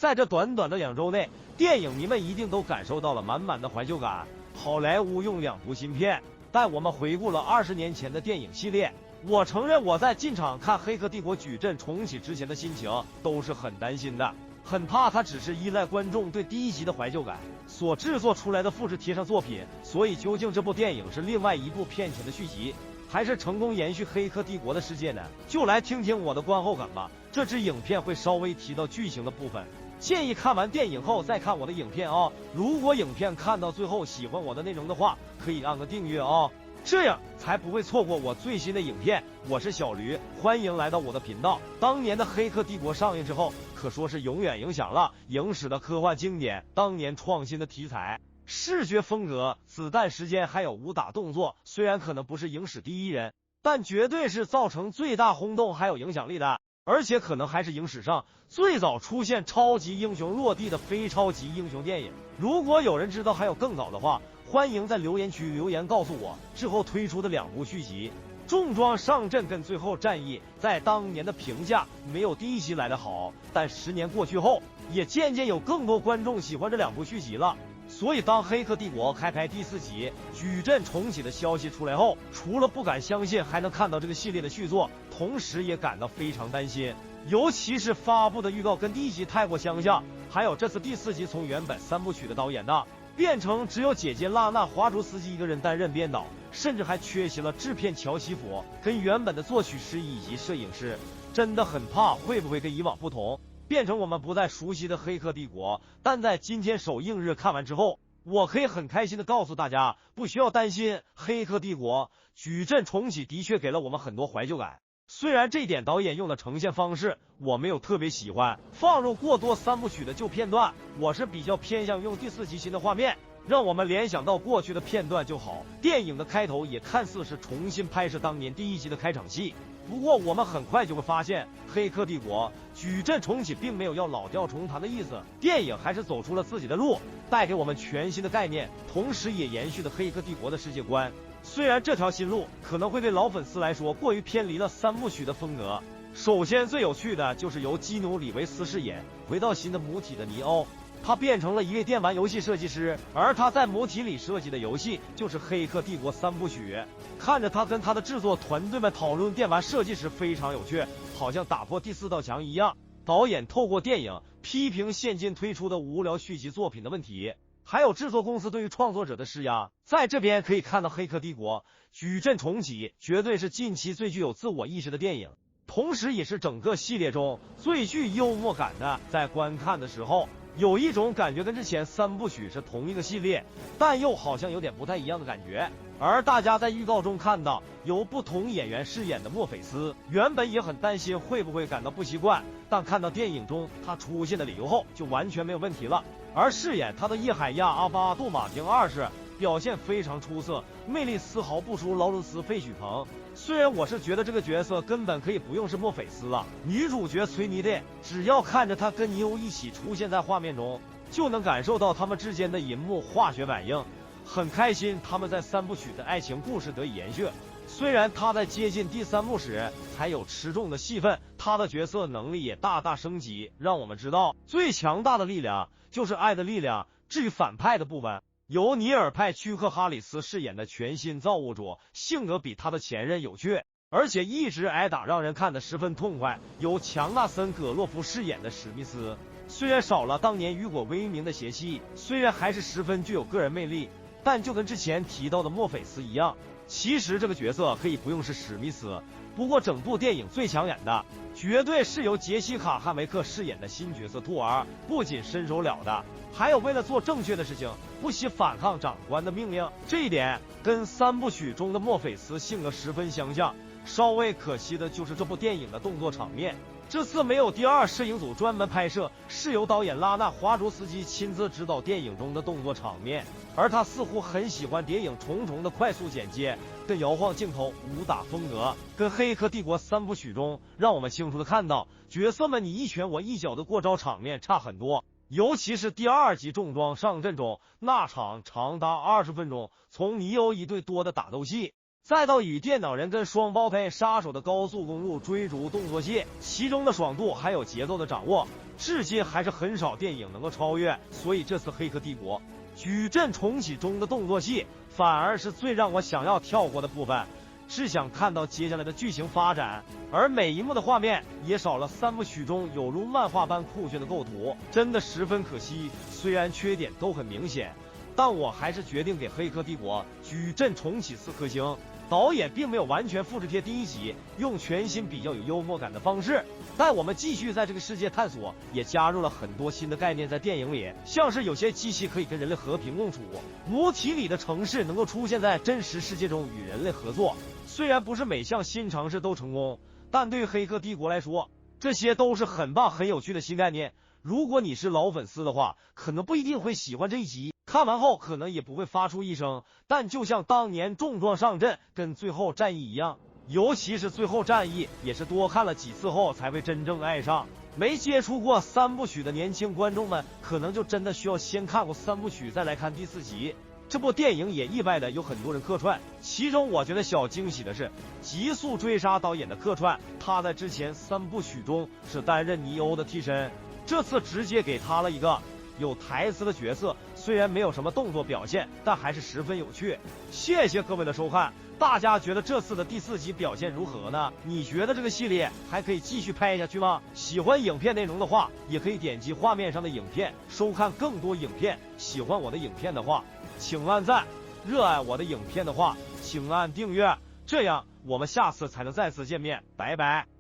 在这短短的2周内，电影迷们一定都感受到了满满的怀旧感。好莱坞用2部新片带我们回顾了20年前的电影系列。我承认我在进场看《黑客帝国：矩阵重启》之前的心情都是很担心的，很怕它只是依赖观众对第1集的怀旧感所制作出来的复制贴上作品。所以究竟这部电影是另外一部骗钱的续集，还是成功延续《黑客帝国》的世界呢？就来听听我的观后感吧。这支影片会稍微提到剧情的部分，建议看完电影后再看我的影片哦。如果影片看到最后喜欢我的内容的话，可以按个订阅哦，这样才不会错过我最新的影片。我是小驴，欢迎来到我的频道。当年的《黑客帝国》上映之后，可说是永远影响了影史的科幻经典。当年创新的题材、视觉风格、子弹时间还有武打动作，虽然可能不是影史第一人，但绝对是造成最大轰动还有影响力的，而且可能还是影史上最早出现超级英雄落地的非超级英雄电影。如果有人知道还有更早的话，欢迎在留言区留言告诉我。之后推出的2部续集《重装上阵》跟《最后战役》在当年的评价没有第1集来得好，但10年过去后，也渐渐有更多观众喜欢这2部续集了。所以当《黑客帝国》开拍第4集《矩阵重启》的消息出来后，除了不敢相信还能看到这个系列的续作，同时也感到非常担心。尤其是发布的预告跟第1集太过相像，还有这次第4集从原本3部曲的导演呢，变成只有姐姐拉娜·华卓斯基一个人担任编导，甚至还缺席了制片乔西弗跟原本的作曲师以及摄影师。真的很怕会不会跟以往不同，变成我们不再熟悉的《黑客帝国》。但在今天首映日看完之后，我可以很开心的告诉大家，不需要担心，《黑客帝国：矩阵重启》的确给了我们很多怀旧感。虽然这点导演用的呈现方式我没有特别喜欢，放入过多3部曲的旧片段，我是比较偏向用第4集新的画面让我们联想到过去的片段就好。电影的开头也看似是重新拍摄当年第1集的开场戏，不过我们很快就会发现，《黑客帝国：矩阵重启》并没有要老调重弹的意思，电影还是走出了自己的路，带给我们全新的概念，同时也延续了《黑客帝国》的世界观。虽然这条新路可能会对老粉丝来说过于偏离了3部曲的风格。首先最有趣的就是由基努·里维斯饰演回到新的母体的尼欧，他变成了一位电玩游戏设计师，而他在母体里设计的游戏就是《黑客帝国》3部曲。看着他跟他的制作团队们讨论电玩设计时非常有趣，好像打破第4道墙一样。导演透过电影批评现今推出的无聊续集作品的问题，还有制作公司对于创作者的施压。在这边可以看到《黑客帝国：矩阵重启》绝对是近期最具有自我意识的电影，同时也是整个系列中最具幽默感的。在观看的时候有一种感觉跟之前3部曲是同一个系列，但又好像有点不太一样的感觉。而大家在预告中看到由不同演员饰演的墨菲斯，原本也很担心会不会感到不习惯，但看到电影中他出现的理由后就完全没有问题了。而饰演他的叶海亚·阿巴杜·马丁2世表现非常出色，魅力丝毫不输劳伦斯·费许鹏。虽然我是觉得这个角色根本可以不用是墨菲斯了，女主角崔妮蒂只要看着她跟尼欧一起出现在画面中，就能感受到他们之间的银幕化学反应。很开心他们在3部曲的爱情故事得以延续，虽然他在接近第3部时才有持重的戏份，他的角色能力也大大升级，让我们知道最强大的力量就是爱的力量。至于反派的部分，由尼尔·派屈克·哈里斯饰演的全新造物主，性格比他的前任有趣，而且一直挨打让人看得十分痛快。由强纳森·葛洛夫饰演的史密斯，虽然少了当年雨果威名的邪气，虽然还是十分具有个人魅力，但就跟之前提到的墨菲斯一样，其实这个角色可以不用是史密斯。不过整部电影最抢眼的绝对是由杰西卡·汉维克饰演的新角色兔儿，不仅身手了得，还有为了做正确的事情不惜反抗长官的命令，这一点跟3部曲中的墨菲斯性格十分相像。稍微可惜的就是这部电影的动作场面，这次没有第2摄影组专门拍摄，是由导演拉纳·华卓斯基亲自指导电影中的动作场面，而他似乎很喜欢谍影重重的快速剪接跟摇晃镜头武打风格，跟《黑客帝国》3部曲中让我们清楚的看到角色们你一拳我一脚的过招场面差很多。尤其是第2集重装上阵中那场长达20分钟从尼欧一对多的打斗戏，再到与电脑人跟双胞胎杀手的高速公路追逐动作戏，其中的爽度还有节奏的掌握，至今还是很少电影能够超越。所以这次《黑客帝国》矩阵重启中的动作戏，反而是最让我想要跳过的部分，是想看到接下来的剧情发展。而每一幕的画面也少了三部曲中有如漫画般酷炫的构图，真的十分可惜。虽然缺点都很明显，但我还是决定给《黑客帝国》矩阵重启4颗星。导演并没有完全复制贴第一集，用全新比较有幽默感的方式带我们继续在这个世界探索，也加入了很多新的概念在电影里，像是有些机器可以跟人类和平共处，母体里的城市能够出现在真实世界中与人类合作。虽然不是每项新尝试都成功，但对于《黑客帝国》来说，这些都是很棒很有趣的新概念。如果你是老粉丝的话，可能不一定会喜欢这一集，看完后可能也不会发出一声，但就像当年重装上阵跟最后战役一样，尤其是最后战役也是多看了几次后才会真正爱上。没接触过3部曲的年轻观众们，可能就真的需要先看过3部曲再来看第4集。这部电影也意外的有很多人客串，其中我觉得小惊喜的是极速追杀导演的客串，他在之前3部曲中是担任尼欧的替身，这次直接给他了一个有台词的角色，虽然没有什么动作表现，但还是十分有趣。谢谢各位的收看，大家觉得这次的第4集表现如何呢？你觉得这个系列还可以继续拍下去吗？喜欢影片内容的话，也可以点击画面上的影片收看更多影片。喜欢我的影片的话，请按赞；热爱我的影片的话，请按订阅，这样我们下次才能再次见面。拜拜。